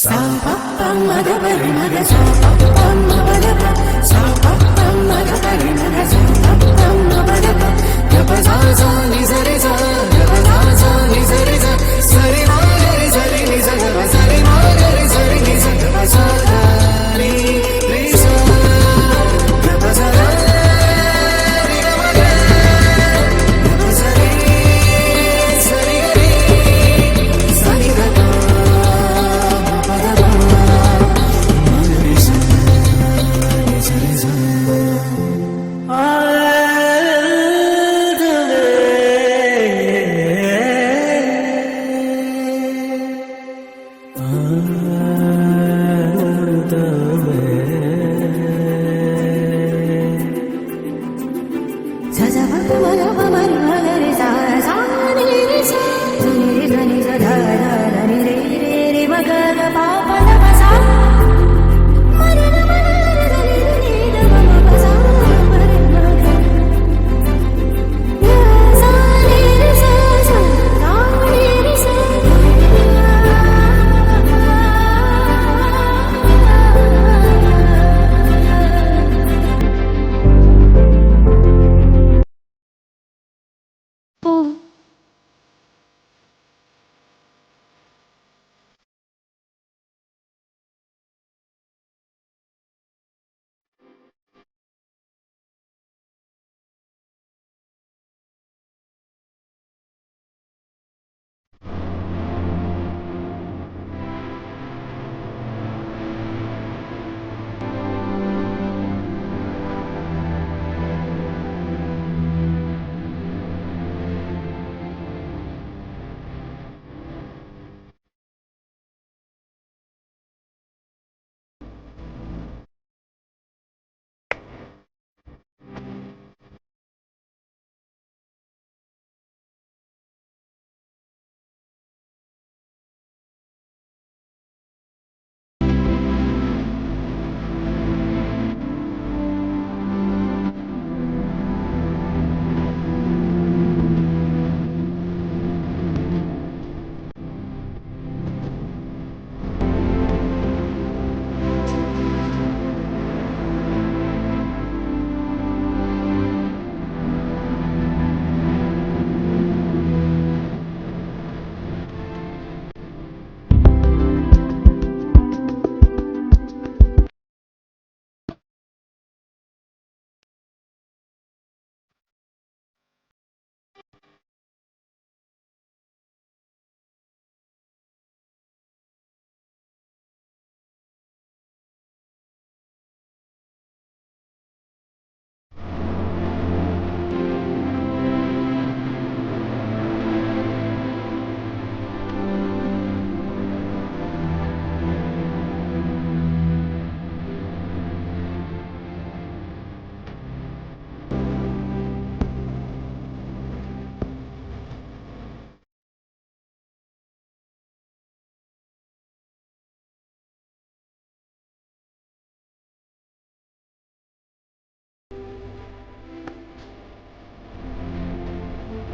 sa pa pa ma ga pa re ma ga sa pa pa ma pa ga pa sa pa pa ma ga pa re ma ga sa pa pa ma pa ga pa ga pa sa sa ni sa re sa ga pa sa sa ni sa re sa sa re ma ga re sa re ni sa ga pa sa re ma ga re sa re ni sa ga pa sa ga ni re sa ga pa sa ga re ga ma ga ga pa sa re sa re ga re sa ni ga pa ma pa ga pa ma ga re sa ni sa re sa sa sa pa pa ma ga pa ma re ma ga re sa sa ni re sa ni re sa ni sa da da da ni re re re ma ga ga pa pa da